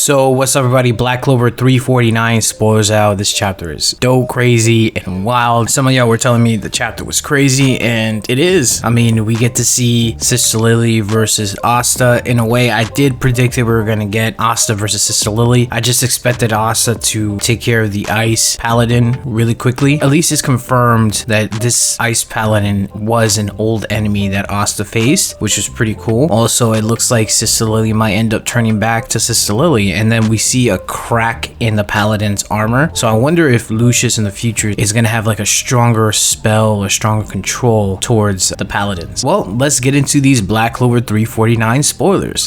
So what's up everybody, Black Clover 349 spoilers out. This chapter is dope, crazy, and wild. Some of y'all were telling me the chapter was crazy, and it is. I mean, we get to see Sister Lily versus Asta. In a way, I did predict that we were gonna get Asta versus Sister Lily. I just expected Asta to take care of the Ice Paladin really quickly. At least it's confirmed that this Ice Paladin was an old enemy that Asta faced, which was pretty cool. Also, it looks like Sister Lily might end up turning back to Sister Lily, and then we see a crack in the Paladin's armor. So I wonder if Lucius in the future is gonna have like a stronger spell or stronger control towards the Paladins. Well, let's get into these Black Clover 349 spoilers.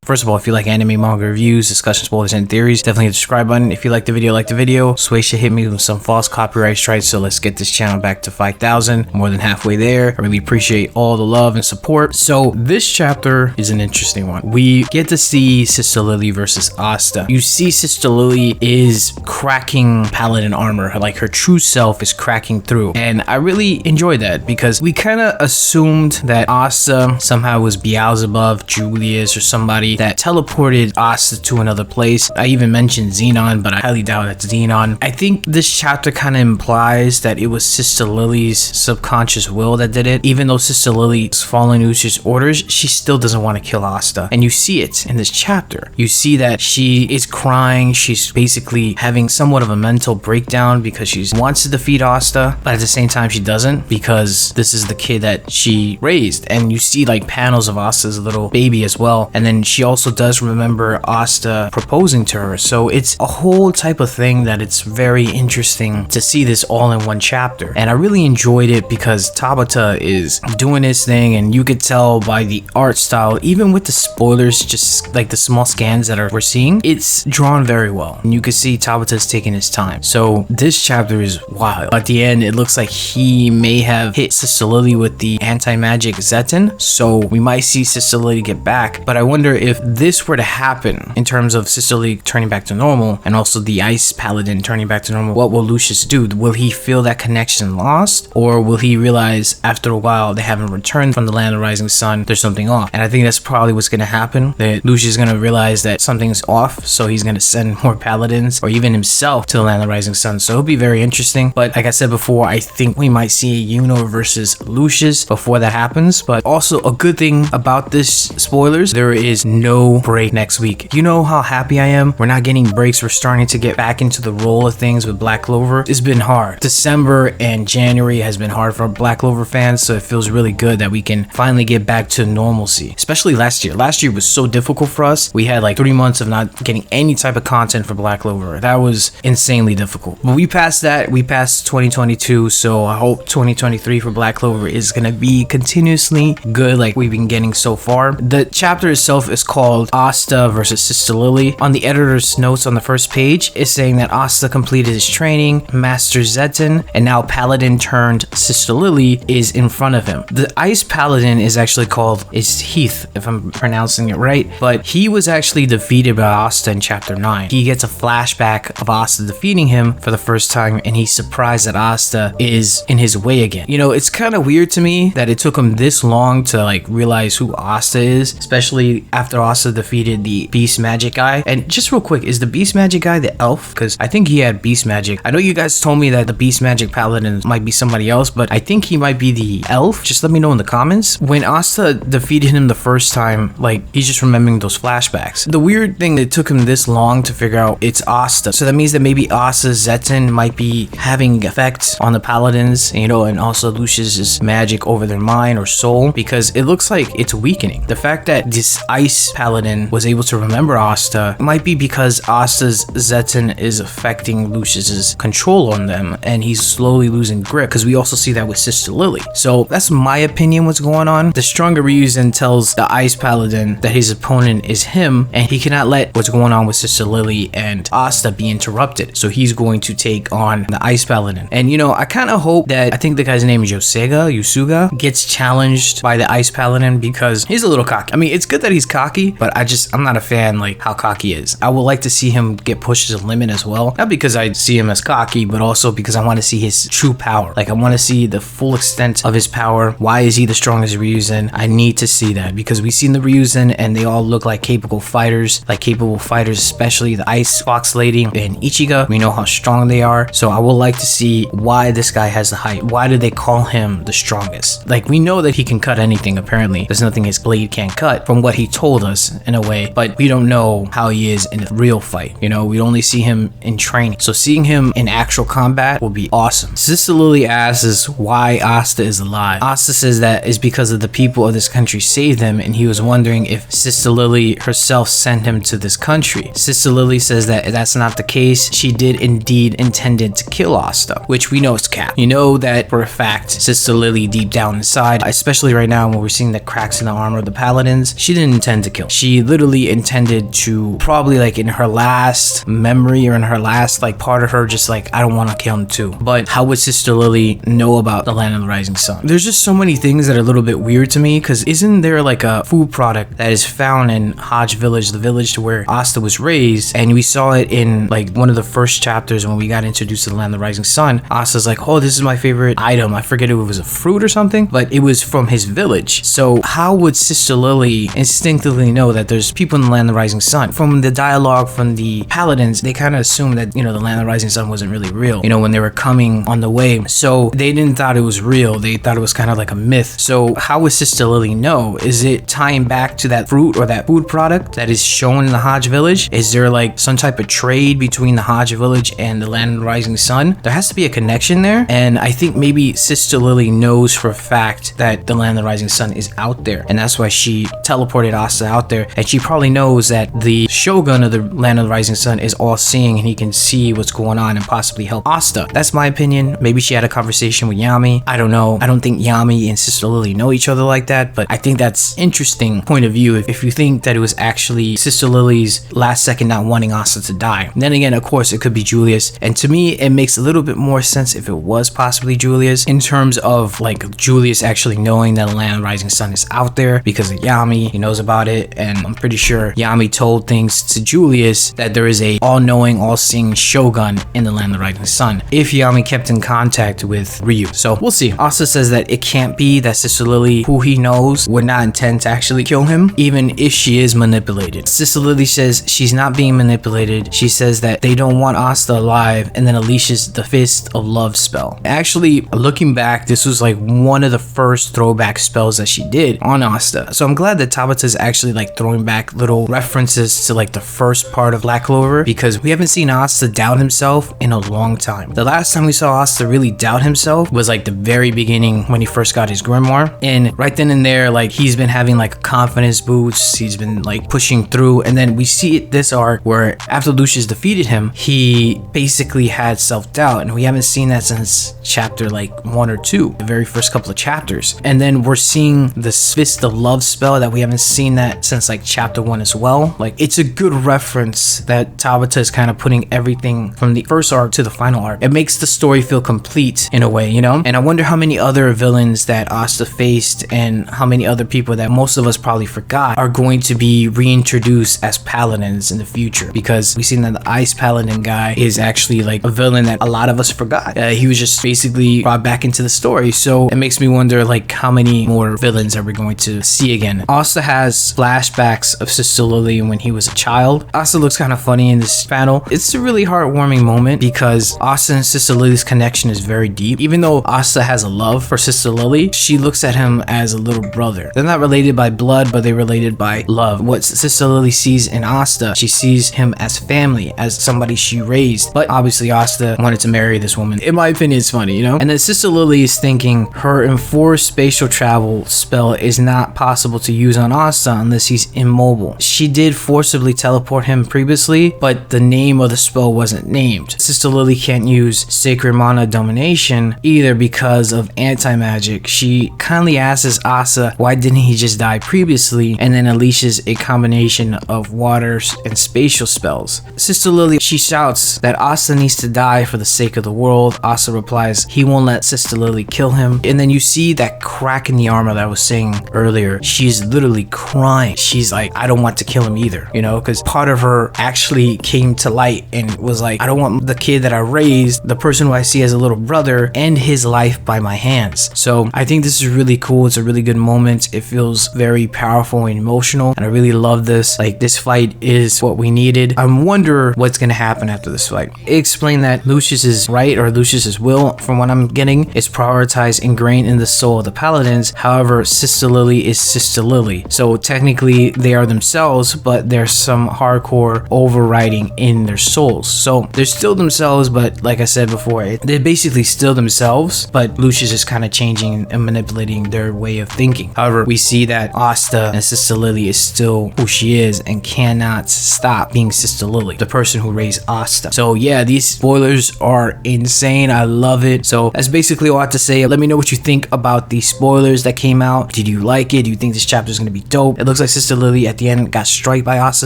First of all, if you like anime, manga reviews, discussion, spoilers, and theories, definitely hit the subscribe button. If you like the video, 𝙲𝚘𝚙𝚢𝚛𝚒 hit me with some false copyright strikes, so let's get this channel back to 5,000. More than halfway there. I really appreciate all the love and support. So this chapter is an interesting one. We get to see Sister Lily versus Asta. You see Sister Lily is cracking Paladin armor, like her true self is cracking through. And I really enjoyed that because we kind of assumed that Asta somehow was 𝙲𝚘𝚙𝚢𝚑𝚝, Julius, or somebody that teleported Asta to another place. I even mentioned Xenon, but I highly doubt it's Xenon. I think this chapter kind of implies that it was Sister Lily's subconscious will that did it. Even though Sister Lily is following Lucius' orders, she still doesn't want to kill Asta. And you see it in this chapter. You see that she is crying. She's basically having somewhat of a mental breakdown because she wants to defeat Asta, but at the same time she doesn't, because this is the kid that she raised. And you see like panels of Asta's little baby as well. And then she also does remember Asta proposing to her. So it's a whole type of thing that it's very interesting to see this all in one chapter. And I really enjoyed it because 𝚲𝚘𝚅 is doing his thing, and you could tell by the art style, even with the spoilers, just like the small scans that we're seeing, it's drawn very well. And you can see 𝚲𝚘𝚅 is taking his time. So this chapter is wild. At the end, it looks like he may have hit Sister Lily with the anti-magic 𝚲𝚘𝚙. So we might see Sister Lily get back, but I wonder if this were to happen in terms of Sister Lily turning back to normal and also the Ice Paladin turning back to normal, what will Lucius do? Will he feel that connection lost, or will he realize after a while they haven't returned from the land of rising sun, there's something off? And I think that's probably what's going to happen, that Lucius is going to realize that something's off, so he's going to send more Paladins or even himself to the land of rising sun. So it'll be very interesting. But like I said before, I think we might see Yuno versus Lucius before that happens. But also a good thing about this spoilers, there is no break next week. You know how happy I am? We're not getting breaks. We're starting to get back into the roll of things with Black Clover. It's been hard. December and January has been hard for Black Clover fans, so it feels really good that we can finally get back to normalcy. Especially last year. Last year was so difficult for us. We had like 3 months of not getting any type of content for Black Clover. That was insanely difficult. But we passed that. We passed 2022, so I hope 2023 for Black Clover is gonna be continuously good like we've been getting so far. The chapter itself is called Asta versus Sister Lily. On the editor's notes on the first page, it's saying that Asta completed his training, Master 𝚲𝚙𝚙𝚅, and now Paladin turned Sister Lily is in front of him. The Ice Paladin is actually called 𝚲𝚙𝚅𝚏, if I'm pronouncing it right, but he was actually defeated by Asta in chapter 9. He gets a flashback of Asta defeating him for the first time, and he's surprised that Asta is in his way again. You know, it's kind of weird to me that it took him this long to like realize who Asta is, especially after Asta defeated the beast magic guy. And just real quick, is the beast magic guy the elf? Because I think he had beast magic. I know you guys told me that the beast magic paladin might be somebody else, but I think he might be the elf. Just let me know in the comments. When Asta defeated him the first time, like, he's just remembering those flashbacks. The weird thing, it took him this long to figure out it's Asta. So that means that maybe Asta's 𝚲𝚙𝚅 might be having effect on the paladins, you know, and also Lucius's magic over their mind or soul, because it looks like it's weakening. The fact that this Ice Paladin was able to remember Asta might be because Asta's 𝚲𝚙𝚅 is affecting Lucius's control on them, and he's slowly losing grip, because we also see that with Sister Lily. So that's my opinion what's going on. The stronger reason tells the Ice Paladin that his opponent is him, and he cannot let what's going on with Sister Lily and Asta be interrupted. So he's going to take on the Ice Paladin. And you know, I kind of hope that, I think the guy's name is Yusuga, gets challenged by the Ice Paladin, because he's a little cocky. I mean, it's good that he's cocky, cocky, but I'm not a fan like how cocky he is. I would like to see him get pushed to the limit as well. Not because I see him as cocky, but also because I want to see his true power. Like I want to see the full extent of his power. Why is he the strongest Ryuzen? I need to see that because we've seen the Ryuzen and they all look like capable fighters, especially the Ice Fox Lady and Ichigo. We know how strong they are. So I would like to see why this guy has the height. Why do they call him the strongest? Like we know that he can cut anything apparently. There's nothing his blade can't cut from what he told us in a way, but we don't know how he is in a real fight. You know, we only see him in training. So seeing him in actual combat will be awesome. Sister Lily asks why Asta is alive. Asta says that is because of the people of this country saved him, and he was wondering if Sister Lily herself sent him to this country. Sister Lily says that that's not the case. She did indeed intended to kill Asta, which we know is cap. You know that for a fact. Sister Lily deep down inside, especially right now when we're seeing the cracks in the armor of the paladins, she didn't intend to kill. She literally intended to probably like in her last memory or in her last like part of her just like I don't want to kill him too. But how would Sister Lily know about the land of the rising sun? There's just so many things that are a little bit weird to me because isn't there like a food product that is found in 𝚲𝚘𝚙𝚢𝚛𝚒 village, the village to where Asta was raised, and we saw it in like one of the first chapters when we got introduced to the land of the rising sun. Asta's like, oh, this is my favorite item. I forget if it was a fruit or something, but it was from his village. So how would Sister Lily instinctively know that there's people in the land of the rising sun? From the dialogue from the paladins, they kind of assumed that, you know, the land of the rising sun wasn't really real, you know, when they were coming on the way. So they didn't thought it was real. They thought it was kind of like a myth. So how would Sister Lily know? Is it tying back to that fruit or that food product that is shown in the 𝚲𝚙 village? Is there like some type of trade between the 𝚲𝚙 village and the land of the rising sun? There has to be a connection there. And I think maybe Sister Lily knows for a fact that the land of the rising sun is out there. And that's why she teleported Asta out there. And she probably knows that the shogun of the land of the rising sun is all seeing and he can see what's going on and possibly help Asta. That's my opinion. Maybe she had a conversation with Yami. I don't know. I don't think Yami and Sister Lily know each other like that, but I think that's interesting point of view if you think that it was actually Sister Lily's last second not wanting Asta to die. Then again, of course, it could be Julius. And to me, it makes a little bit more sense if it was possibly Julius in terms of like Julius actually knowing that the land of the rising sun is out there because of Yami. He knows about it, and I'm pretty sure Yami told things to Julius that there is a all-knowing, all-seeing shogun in the land of the rising sun if Yami kept in contact with Ryu. So we'll see. Asta says that it can't be that Sister Lily, who he knows, would not intend to actually kill him, even if she is manipulated. Sister Lily says she's not being manipulated. She says that they don't want Asta alive, and then unleashes the Fist of Love spell. Actually, looking back, this was like one of the first throwback spells that she did on Asta. So I'm glad that Tabata is actually like throwing back little references to like the first part of Black Clover, because we haven't seen Asta doubt himself in a long time. The last time we saw Asta really doubt himself was like the very beginning when he first got his grimoire, and right then and there, like he's been having like a confidence boost. He's been like pushing through, and then we see it this arc where after Lucius defeated him, he basically had self-doubt, and we haven't seen that since chapter like 1 or 2, the very first couple of chapters. And then we're seeing the Fist of Love spell that we haven't seen that since like chapter 1 as well. Like it's a good reference that Tabata is kind of putting everything from the first arc to the final arc. It makes the story feel complete in a way, you know? And I wonder how many other villains that Asta faced and how many other people that most of us probably forgot are going to be reintroduced as paladins in the future, because we've seen that the Ice Paladin guy is actually like a villain that a lot of us forgot. He was just basically brought back into the story. So it makes me wonder like how many more villains are we going to see again. Asta has flashbacks of Sister Lily when he was a child. Asta looks kind of funny in this panel. It's a really heartwarming moment because Asta and Sister Lily's connection is very deep. Even though Asta has a love for Sister Lily, she looks at him as a little brother. They're not related by blood, but they're related by love. What Sister Lily sees in Asta, she sees him as family, as somebody she raised. But obviously Asta wanted to marry this woman. In my opinion, it's funny, you know? And then Sister Lily is thinking her enforced spatial travel spell is not possible to use on Asta unless he's immobile. She did forcibly teleport him previously, but the name of the spell wasn't named. Sister Lily can't use Sacred Mana Domination either because of anti-magic. She kindly asks Asta why didn't he just die previously, and then unleashes a combination of water and spatial spells. Sister Lily, she shouts that Asta needs to die for the sake of the world. Asta replies he won't let Sister Lily kill him, and then you see that crack in the armor that I was saying earlier. She's literally crying mind, she's like, I don't want to kill him either, you know, because part of her actually came to light and was like, I don't want the kid that I raised, the person who I see as a little brother, end his life by my hands. So I think this is really cool. It's a really good moment. It feels very powerful and emotional, and I really love this. Like, this fight is what we needed. I wonder what's gonna happen after this fight. It explained that Lucius's right, or Lucius's will, from what I'm getting, is prioritized, ingrained in the soul of the paladins. However, Sister Lily is Sister Lily, so technically they are themselves, but there's some hardcore overriding in their souls. So they're still themselves, but like I said before, they're basically still themselves, but Lucius is kind of changing and manipulating their way of thinking. However, we see that Asta and Sister Lily is still who she is and cannot stop being Sister Lily, the person who raised Asta. So yeah, these spoilers are insane. I love it. So that's basically all I have to say. Let me know what you think about these spoilers that came out. Did you like it? Do you think this chapter is going to be dope? It looks like Sister Lily at the end got struck by Asta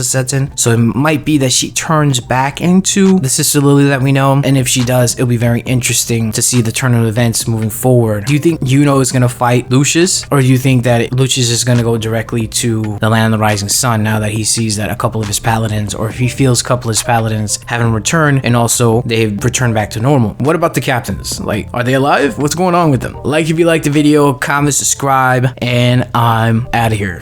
𝚬𝚙𝚢𝚛, so it might be that she turns back into the Sister Lily that we know, and if she does, it'll be very interesting to see the turn of events moving forward. Do you think Yuno is going to fight Lucius, or do you think that Lucius is going to go directly to the land of the rising sun now that he sees that a couple of his paladins, or if he feels a couple of his paladins haven't returned and also they've returned back to normal? What about the captains? Like, are they alive? What's going on with them? Like if you liked the video, comment, subscribe, and I'm out of here.